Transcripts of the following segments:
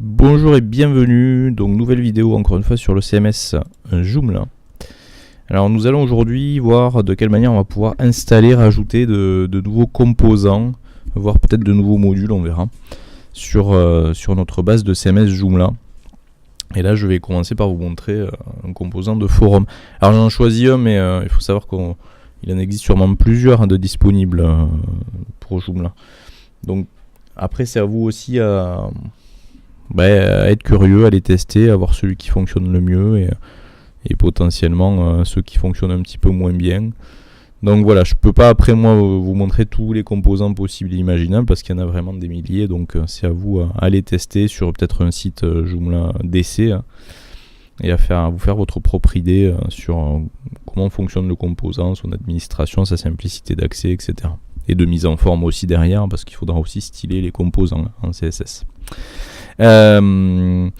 Bonjour et bienvenue, donc nouvelle vidéo encore une fois sur le CMS Joomla. Alors nous allons aujourd'hui voir de quelle manière on va pouvoir installer, rajouter de nouveaux composants, voire peut-être de nouveaux modules, on verra, sur notre base de CMS Joomla. Et là je vais commencer par vous montrer un composant de forum. Alors j'en ai choisi un, mais il faut savoir qu'il en existe sûrement plusieurs de disponibles pour Joomla. Donc après c'est à vous aussi à être curieux, à les tester, à voir celui qui fonctionne le mieux et potentiellement ceux qui fonctionnent un petit peu moins bien. Donc voilà, je peux pas après moi vous montrer tous les composants possibles et imaginables parce qu'il y en a vraiment des milliers, donc c'est à vous à les tester sur peut-être un site Joomla d'essai et à vous faire votre propre idée sur comment fonctionne le composant, son administration, sa simplicité d'accès, etc. Et de mise en forme aussi derrière parce qu'il faudra aussi styler les composants en CSS. Donc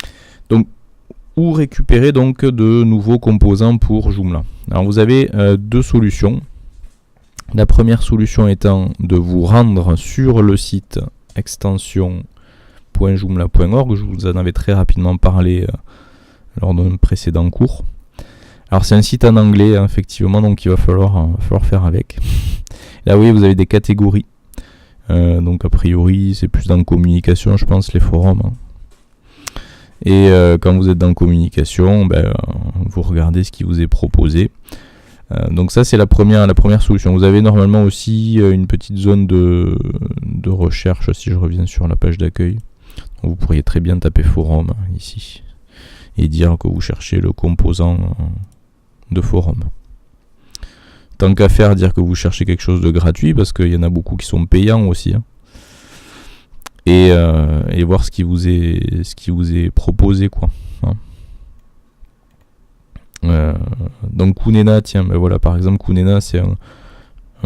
où récupérer donc de nouveaux composants pour Joomla. Alors vous avez deux solutions. La première solution étant de vous rendre sur le site extension.joomla.org. Je vous en avais très rapidement parlé lors d'un précédent cours. Alors c'est un site en anglais effectivement, donc il va falloir faire avec. Là oui, vous avez des catégories. Donc a priori c'est plus dans communication, je pense, les forums. Et quand vous êtes dans communication, vous regardez ce qui vous est proposé. Donc ça c'est la première solution. Vous avez normalement aussi une petite zone de recherche si je reviens sur la page d'accueil. Vous pourriez très bien taper forum ici et dire que vous cherchez le composant de forum. Tant qu'à faire, dire que vous cherchez quelque chose de gratuit, parce qu'il y en a beaucoup qui sont payants aussi. Et voir ce qui vous est proposé, quoi. Donc Kunena, tiens, voilà, par exemple, Kunena, c'est un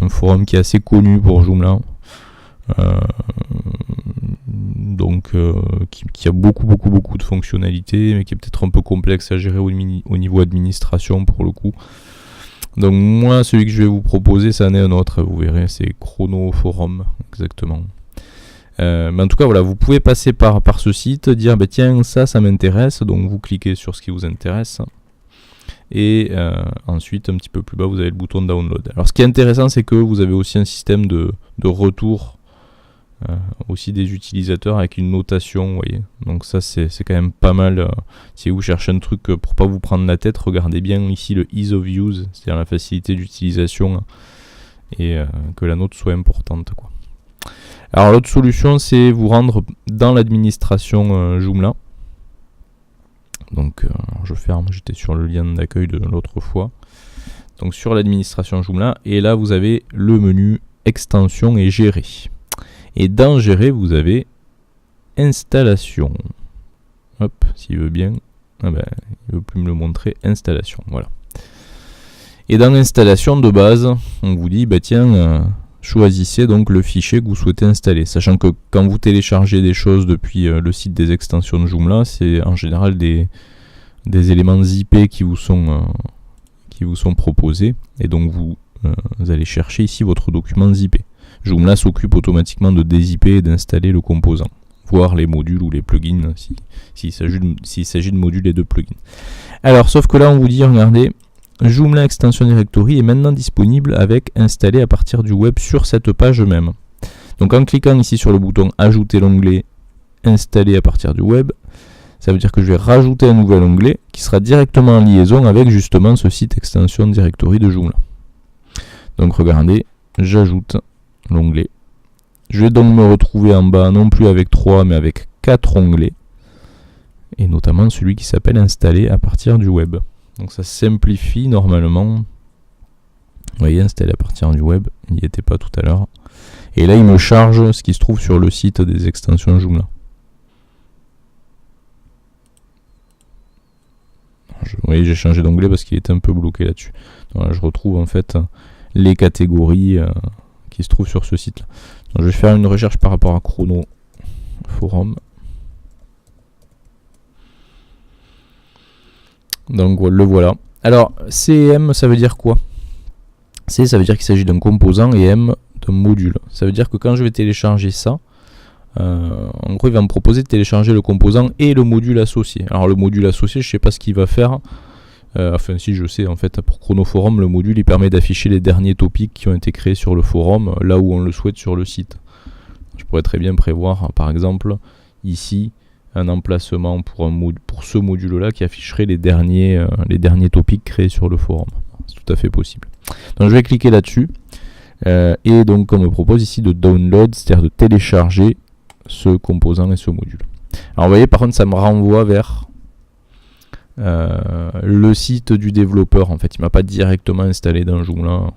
forum qui est assez connu pour Joomla. Qui a beaucoup de fonctionnalités, mais qui est peut-être un peu complexe à gérer au niveau administration pour le coup. Donc moi, celui que je vais vous proposer, ça en est un autre, vous verrez, c'est Chrono Forum, exactement. Mais en tout cas, voilà, vous pouvez passer par ce site, dire, tiens, ça m'intéresse, donc vous cliquez sur ce qui vous intéresse. Et ensuite, un petit peu plus bas, vous avez le bouton Download. Alors ce qui est intéressant, c'est que vous avez aussi un système de retour aussi des utilisateurs avec une notation, vous voyez. Donc ça c'est quand même pas mal. Si vous cherchez un truc pour pas vous prendre la tête, regardez bien ici le ease of use, c'est-à-dire la facilité d'utilisation et que la note soit importante, quoi. Alors l'autre solution, c'est vous rendre dans l'administration Joomla. Donc je ferme, j'étais sur le lien d'accueil de l'autre fois. Donc sur l'administration Joomla, et là vous avez le menu extension et gérer. Et dans gérer, vous avez installation. Hop, s'il veut bien. Il veut plus me le montrer. Installation, voilà. Et dans l'installation de base, on vous dit, choisissez donc le fichier que vous souhaitez installer. Sachant que quand vous téléchargez des choses depuis le site des extensions de Joomla, c'est en général des éléments zippés qui vous sont proposés. Et donc vous allez chercher ici votre document zippé. Joomla s'occupe automatiquement de dézipper et d'installer le composant, voire les modules ou les plugins s'il s'agit de modules et de plugins. Alors, sauf que là, on vous dit, regardez, Joomla Extension Directory est maintenant disponible avec installé à partir du web sur cette page même. Donc, en cliquant ici sur le bouton Ajouter l'onglet Installer à partir du web, ça veut dire que je vais rajouter un nouvel onglet qui sera directement en liaison avec justement ce site Extension Directory de Joomla. Donc, regardez, j'ajoute l'onglet. Je vais donc me retrouver en bas non plus avec 3 mais avec 4 onglets et notamment celui qui s'appelle installer à partir du web. Donc ça simplifie normalement. Vous voyez, installer à partir du web, il n'y était pas tout à l'heure. Et là il me charge ce qui se trouve sur le site des extensions Joomla. Vous voyez, j'ai changé d'onglet parce qu'il était un peu bloqué là-dessus. Donc là, je retrouve en fait les catégories qui se trouve sur ce site là. Donc, je vais faire une recherche par rapport à Chrono Forum. Donc le voilà. Alors CM, ça veut dire quoi? Ça veut dire qu'il s'agit d'un composant et M d'un module. Ça veut dire que quand je vais télécharger ça, en gros il va me proposer de télécharger le composant et le module associé. Alors le module associé, je sais pas ce qu'il va faire. Enfin si je sais, en fait pour Chronoforum, le module il permet d'afficher les derniers topics qui ont été créés sur le forum là où on le souhaite sur le site. Je pourrais très bien prévoir par exemple ici un emplacement pour ce module là qui afficherait les derniers topics créés sur le forum. C'est tout à fait possible. Donc je vais cliquer là-dessus et donc on me propose ici de download, c'est-à-dire de télécharger ce composant et ce module. Alors vous voyez par contre ça me renvoie vers le site du développeur. En fait il m'a pas directement installé dans Joomla,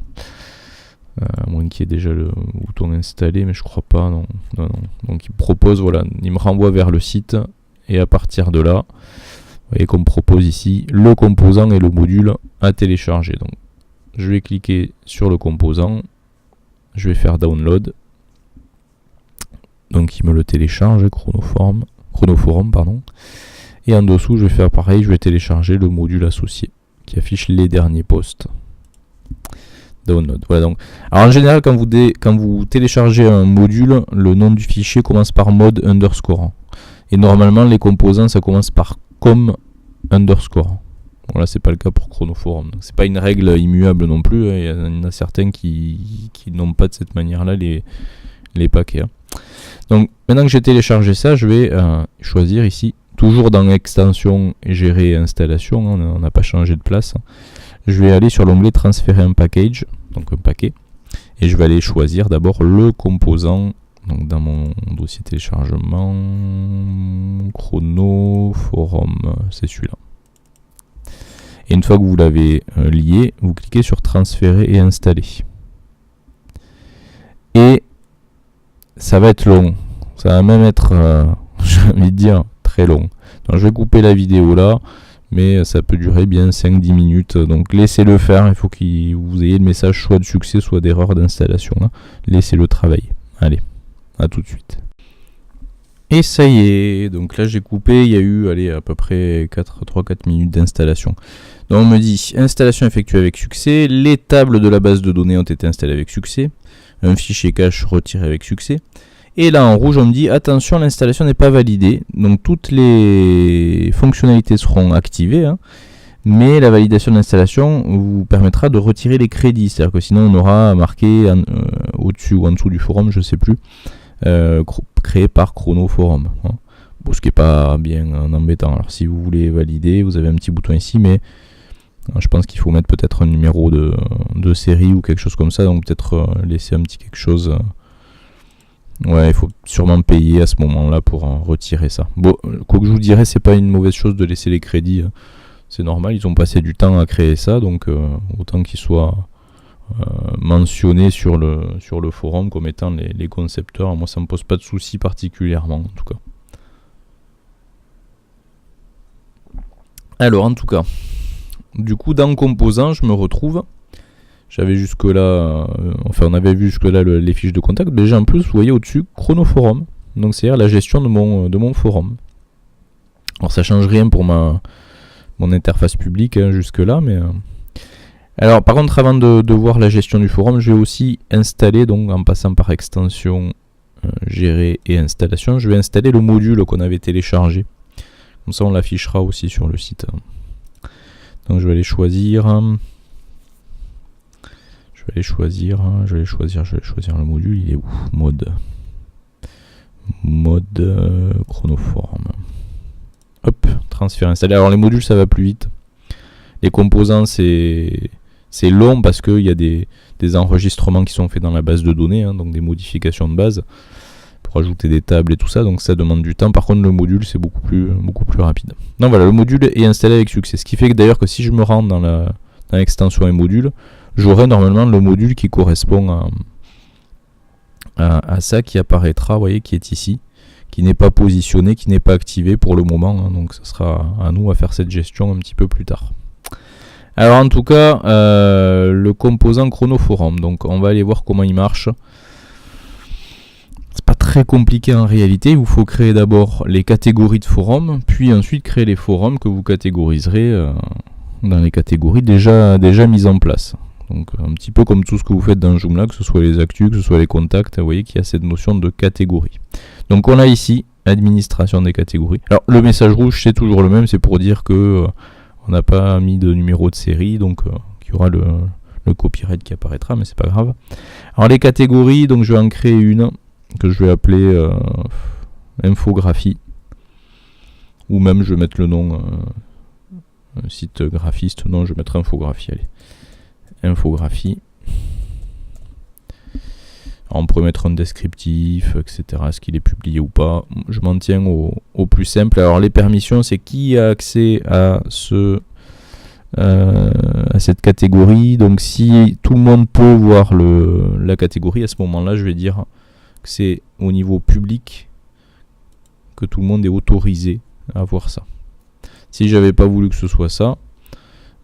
à moins qu'il y ait déjà le bouton installé, mais je crois pas, non. Donc il me propose, voilà, il me renvoie vers le site et à partir de là vous voyez qu'on me propose ici le composant et le module à télécharger. Donc je vais cliquer sur le composant, je vais faire download. Donc il me le télécharge, Chronoforum, pardon. Et en dessous, je vais faire pareil, je vais télécharger le module associé qui affiche les derniers posts. Download. Voilà donc. Alors en général, quand vous téléchargez un module, le nom du fichier commence par mod underscore. Et normalement, les composants, ça commence par com underscore. Voilà, c'est pas le cas pour Chronoforum. C'est pas une règle immuable non plus. Il y en a certains qui n'ont pas de cette manière-là les paquets. Hein. Donc maintenant que j'ai téléchargé ça, je vais choisir ici, toujours dans extension gérer installation, hein, on n'a pas changé de place. Je vais aller sur l'onglet transférer un package, donc un paquet, et je vais aller choisir d'abord le composant. Donc dans mon dossier téléchargement, Chronoforum, c'est celui-là. Et une fois que vous l'avez lié, vous cliquez sur transférer et installer. Et ça va être long, ça va même être, j'ai envie de dire, très long. Donc je vais couper la vidéo là, mais ça peut durer bien 5-10 minutes, donc laissez-le faire, il faut que vous ayez le message soit de succès, soit d'erreur d'installation. Hein. Laissez-le travailler. Allez, à tout de suite. Et ça y est, donc là j'ai coupé, il y a eu à peu près 3-4 minutes d'installation. Donc on me dit, installation effectuée avec succès, les tables de la base de données ont été installées avec succès, un fichier cache retiré avec succès. Et là en rouge on me dit attention, l'installation n'est pas validée, donc toutes les fonctionnalités seront activées, hein, mais la validation de l'installation vous permettra de retirer les crédits, c'est-à-dire que sinon on aura marqué au-dessus ou en dessous du forum, je sais plus, créé par Chronoforum. Hein. Bon, ce qui n'est pas bien embêtant. Alors si vous voulez valider, vous avez un petit bouton ici, mais je pense qu'il faut mettre peut-être un numéro de série ou quelque chose comme ça, donc peut-être laisser un petit quelque chose. Ouais, il faut sûrement payer à ce moment-là pour retirer ça. Bon, quoi que je vous dirais, c'est pas une mauvaise chose de laisser les crédits. C'est normal, ils ont passé du temps à créer ça, donc autant qu'ils soient mentionnés sur le forum comme étant les concepteurs. Moi, ça me pose pas de soucis particulièrement, en tout cas. Alors, en tout cas, du coup, dans Composant, je me retrouve. J'avais jusque-là, on avait vu jusque-là les fiches de contact, mais j'ai en plus, vous voyez au-dessus, Chronoforum. Donc c'est-à-dire la gestion de mon forum. Alors ça change rien pour mon interface publique hein, jusque-là, mais... Alors par contre, avant de voir la gestion du forum, je vais aussi installer, donc en passant par extension, gérer et installation, je vais installer le module qu'on avait téléchargé. Comme ça on l'affichera aussi sur le site. Donc je vais aller choisir... Je vais choisir le module, il est où? Mode Chronoforum. Hop, transfert installé. Alors les modules ça va plus vite. Les composants c'est long parce qu'il y a des enregistrements qui sont faits dans la base de données, hein, donc des modifications de base pour ajouter des tables et tout ça, donc ça demande du temps. Par contre le module c'est beaucoup plus rapide. Donc voilà, le module est installé avec succès. Ce qui fait que d'ailleurs que si je me rends dans l'extension et module, j'aurai normalement le module qui correspond à ça qui apparaîtra, vous voyez, qui est ici, qui n'est pas positionné, qui n'est pas activé pour le moment, hein, donc ce sera à nous à faire cette gestion un petit peu plus tard. Alors en tout cas, le composant Chronoforum, donc on va aller voir comment il marche. C'est pas très compliqué en réalité, il vous faut créer d'abord les catégories de forums, puis ensuite créer les forums que vous catégoriserez dans les catégories déjà mises en place. Donc un petit peu comme tout ce que vous faites dans Joomla, que ce soit les actus, que ce soit les contacts, vous voyez qu'il y a cette notion de catégorie. Donc on a ici administration des catégories. Alors le message rouge c'est toujours le même, c'est pour dire que on n'a pas mis de numéro de série, donc il y aura le copyright qui apparaîtra, mais c'est pas grave. Alors les catégories, donc je vais en créer une que je vais appeler infographie, ou même je vais mettre le nom site graphiste, non je vais mettre infographie, allez. Infographie. Alors, on pourrait mettre un descriptif, etc. Est-ce qu'il est publié ou pas? Je m'en tiens au plus simple. Alors les permissions, c'est qui a accès à cette catégorie. Donc si tout le monde peut voir la catégorie, à ce moment-là, je vais dire que c'est au niveau public que tout le monde est autorisé à voir ça. Si j'avais pas voulu que ce soit ça,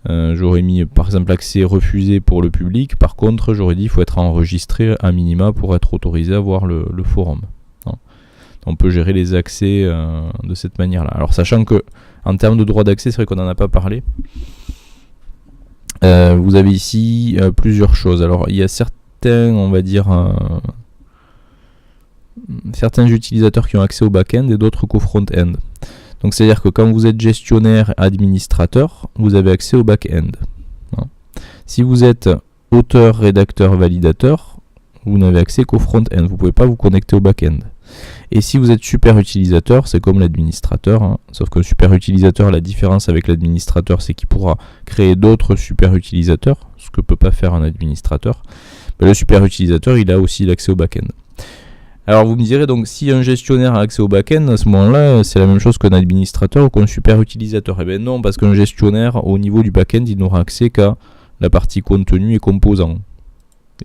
j'aurais mis par exemple accès refusé pour le public. Par contre, j'aurais dit qu'il faut être enregistré à minima pour être autorisé à voir le forum. On peut gérer les accès de cette manière-là. Alors sachant que en termes de droit d'accès, c'est vrai qu'on n'en a pas parlé. Vous avez ici plusieurs choses. Alors il y a certains, on va dire, certains utilisateurs qui ont accès au back-end et d'autres qu'au front-end. Donc c'est-à-dire que quand vous êtes gestionnaire, administrateur, vous avez accès au back-end. Si vous êtes auteur, rédacteur, validateur, vous n'avez accès qu'au front-end. Vous ne pouvez pas vous connecter au back-end. Et si vous êtes super utilisateur, c'est comme l'administrateur. Sauf que super utilisateur, la différence avec l'administrateur, c'est qu'il pourra créer d'autres super utilisateurs, ce que ne peut pas faire un administrateur. Mais le super utilisateur, il a aussi l'accès au back-end. Alors vous me direz, donc si un gestionnaire a accès au back-end, à ce moment-là, c'est la même chose qu'un administrateur ou qu'un super utilisateur. Eh bien non, parce qu'un gestionnaire, au niveau du back-end, il n'aura accès qu'à la partie contenu et composants.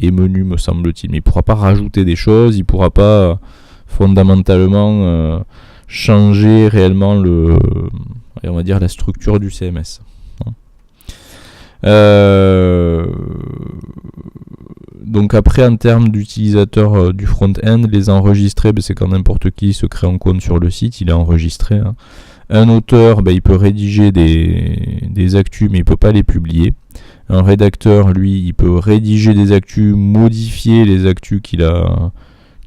Et menu, me semble-t-il. Mais il ne pourra pas rajouter des choses, il ne pourra pas fondamentalement changer réellement on va dire la structure du CMS. Donc après, en termes d'utilisateurs du front-end, les enregistrer, c'est quand n'importe qui se crée un compte sur le site, il est enregistré. Un auteur, il peut rédiger des actus, mais il ne peut pas les publier. Un rédacteur, lui, il peut rédiger des actus, modifier les actus qu'il a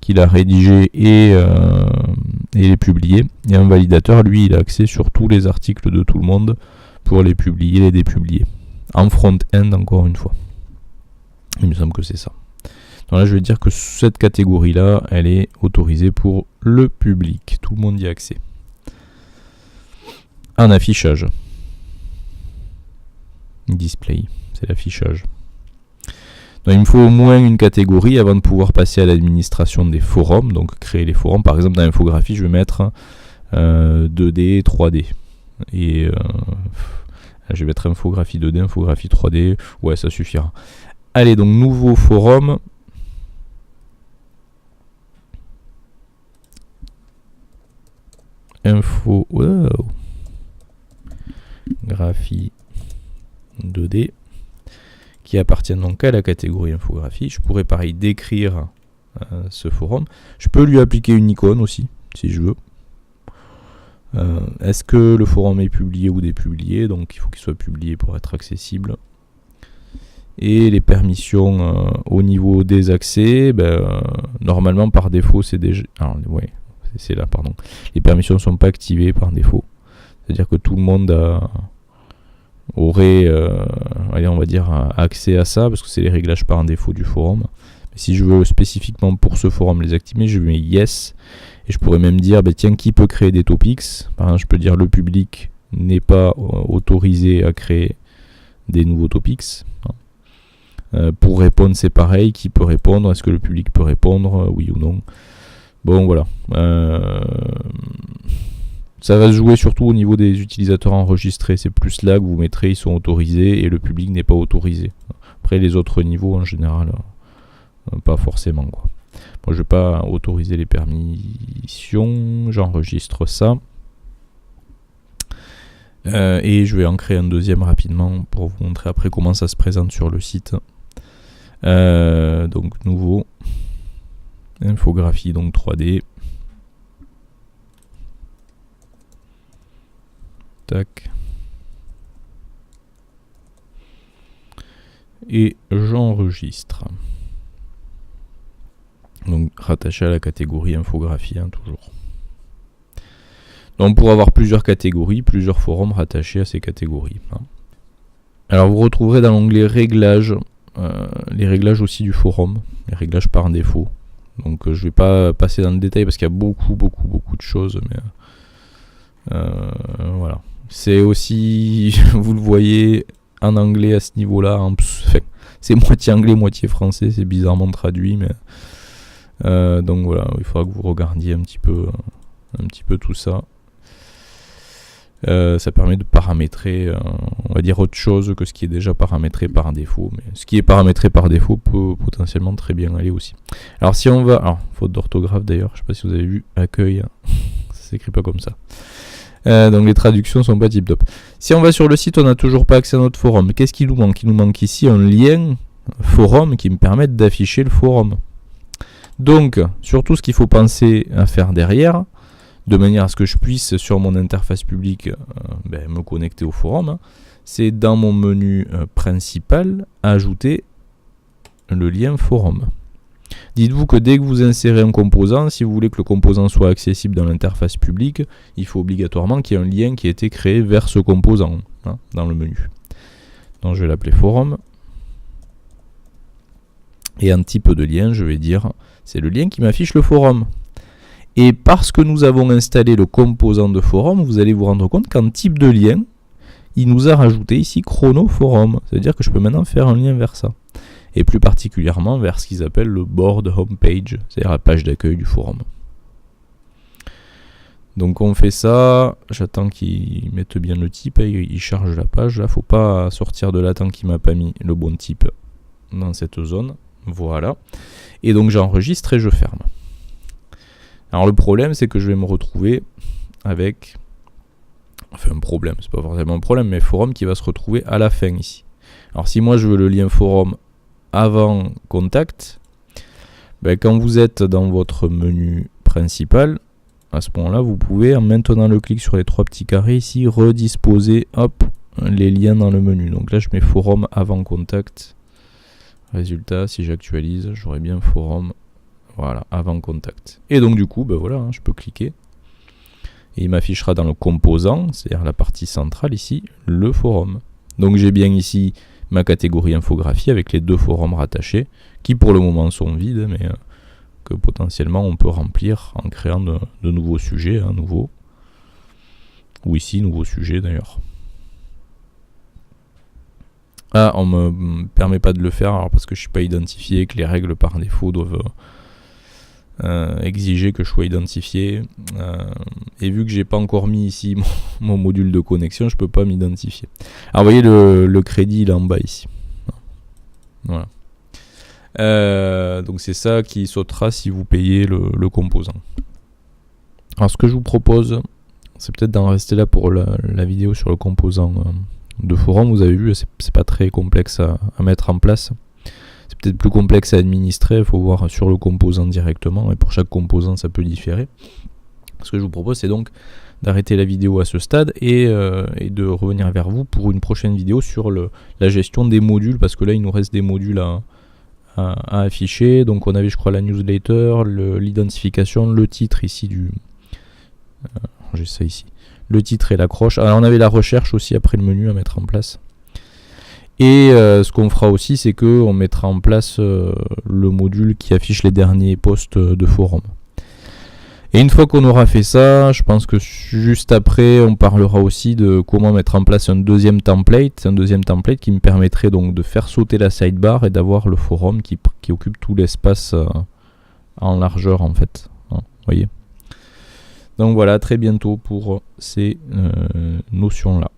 rédigés et les publier. Et un validateur, lui, il a accès sur tous les articles de tout le monde pour les publier, les dépublier. En front-end, encore une fois. Il me semble que c'est ça. Donc là, je vais dire que cette catégorie-là, elle est autorisée pour le public. Tout le monde y a accès. Un affichage. Display, c'est l'affichage. Donc il me faut au moins une catégorie avant de pouvoir passer à l'administration des forums. Donc créer les forums. Par exemple, dans l'infographie, je vais mettre 2D, 3D. Et je vais mettre infographie 2D, infographie 3D. Ouais, ça suffira. Allez, donc nouveau forum. Infographie 2D. Qui appartient donc à la catégorie infographie. Je pourrais pareil décrire ce forum. Je peux lui appliquer une icône aussi, si je veux. Est-ce que le forum est publié ou dépublié? Donc il faut qu'il soit publié pour être accessible. Et les permissions au niveau des accès, normalement par défaut c'est déjà... Alors, ouais, c'est là, pardon. Les permissions ne sont pas activées par défaut. C'est-à-dire que tout le monde aurait, on va dire, accès à ça, parce que c'est les réglages par défaut du forum. Mais si je veux spécifiquement pour ce forum les activer, je mets yes. Et je pourrais même dire, tiens, qui peut créer des topics? Par exemple, je peux dire le public n'est pas autorisé à créer des nouveaux topics. Pour répondre, c'est pareil. Qui peut répondre? Est-ce que le public peut répondre? Oui ou non? Bon, voilà. Ça va se jouer surtout au niveau des utilisateurs enregistrés. C'est plus là que vous mettrez, ils sont autorisés et le public n'est pas autorisé. Après, les autres niveaux, en général, pas forcément, quoi. Moi, je ne vais pas autoriser les permissions. J'enregistre ça. Et je vais en créer un deuxième rapidement pour vous montrer après comment ça se présente sur le site. Donc nouveau infographie, donc 3D. Tac. et j'enregistre. Donc rattaché à la catégorie infographie, hein, toujours. Donc pour avoir plusieurs catégories, plusieurs forums rattachés à ces catégories. Hein. Alors vous retrouverez dans l'onglet réglages, les réglages aussi du forum, les réglages par défaut. Donc je vais pas passer dans le détail parce qu'il y a beaucoup de choses, mais voilà. C'est aussi, vous le voyez, en anglais à ce niveau-là, enfin, c'est moitié anglais, moitié français, c'est bizarrement traduit, mais donc voilà, il faudra que vous regardiez un petit peu tout ça. Ça permet de paramétrer, on va dire, autre chose que ce qui est déjà paramétré par défaut. Mais ce qui est paramétré par défaut peut potentiellement très bien aller aussi. Alors si on va... Alors, faute d'orthographe d'ailleurs, je sais pas si vous avez vu, accueil, ça s'écrit pas comme ça. Donc les traductions sont pas tip top. Si on va sur le site, on n'a toujours pas accès à notre forum. Qu'est-ce qui nous manque? Il nous manque ici un lien forum qui me permette d'afficher le forum. Donc, surtout ce qu'il faut penser à faire derrière, de manière à ce que je puisse, sur mon interface publique, me connecter au forum, hein, c'est dans mon menu principal, ajouter le lien forum. Dites-vous que dès que vous insérez un composant, si vous voulez que le composant soit accessible dans l'interface publique, il faut obligatoirement qu'il y ait un lien qui ait été créé vers ce composant, hein, dans le menu. Donc je vais l'appeler forum. Et en type de lien, je vais dire, c'est le lien qui m'affiche le forum. Et parce que nous avons installé le composant de forum, vous allez vous rendre compte qu'en type de lien, il nous a rajouté ici chrono forum. C'est-à-dire que je peux maintenant faire un lien vers ça. Et plus particulièrement vers ce qu'ils appellent le board homepage, c'est-à-dire la page d'accueil du forum. Donc on fait ça, j'attends qu'il mette bien le type, il charge la page. Là, faut pas sortir de là tant qu'il m'a pas mis le bon type dans cette zone. Voilà. Et donc j'enregistre et je ferme. Alors le problème, c'est que je vais me retrouver avec... Enfin un problème, c'est pas forcément un problème, mais forum qui va se retrouver à la fin ici. Alors si moi je veux le lien forum avant contact, quand vous êtes dans votre menu principal, à ce moment-là, vous pouvez, en maintenant le clic sur les trois petits carrés ici, redisposer les liens dans le menu. Donc là, je mets forum avant contact. Résultat, si j'actualise, j'aurai bien forum, voilà, avant contact. Et donc du coup, voilà, je peux cliquer. Et il m'affichera dans le composant, c'est-à-dire la partie centrale ici, le forum. Donc j'ai bien ici ma catégorie infographie avec les deux forums rattachés, qui pour le moment sont vides, mais que potentiellement on peut remplir en créant de nouveaux sujets, nouveaux. Ou ici, nouveau sujet d'ailleurs. Ah, on me permet pas de le faire alors parce que je suis pas identifié et que les règles par défaut doivent exiger que je sois identifié. Et vu que j'ai pas encore mis ici mon module de connexion, je peux pas m'identifier. Alors vous voyez le crédit il est en bas ici. Voilà. Donc c'est ça qui sautera si vous payez le composant. Alors ce que je vous propose, c'est peut-être d'en rester là pour la vidéo sur le composant de forum. Vous avez vu, c'est pas très complexe à mettre en place. C'est peut-être plus complexe à administrer, il faut voir sur le composant directement, et pour chaque composant ça peut différer. Ce que je vous propose, c'est donc d'arrêter la vidéo à ce stade et de revenir vers vous pour une prochaine vidéo sur la gestion des modules, parce que là il nous reste des modules à afficher. Donc on avait, je crois, la newsletter, l'identification, le titre ici j'ai ça ici, le titre et l'accroche. Alors on avait la recherche aussi après le menu à mettre en place. Et ce qu'on fera aussi, c'est qu'on mettra en place le module qui affiche les derniers posts de forum. Et une fois qu'on aura fait ça, je pense que juste après, on parlera aussi de comment mettre en place un deuxième template qui me permettrait donc de faire sauter la sidebar et d'avoir le forum qui occupe tout l'espace en largeur en fait. Hein, voyez. Donc voilà, très bientôt pour ces notions-là.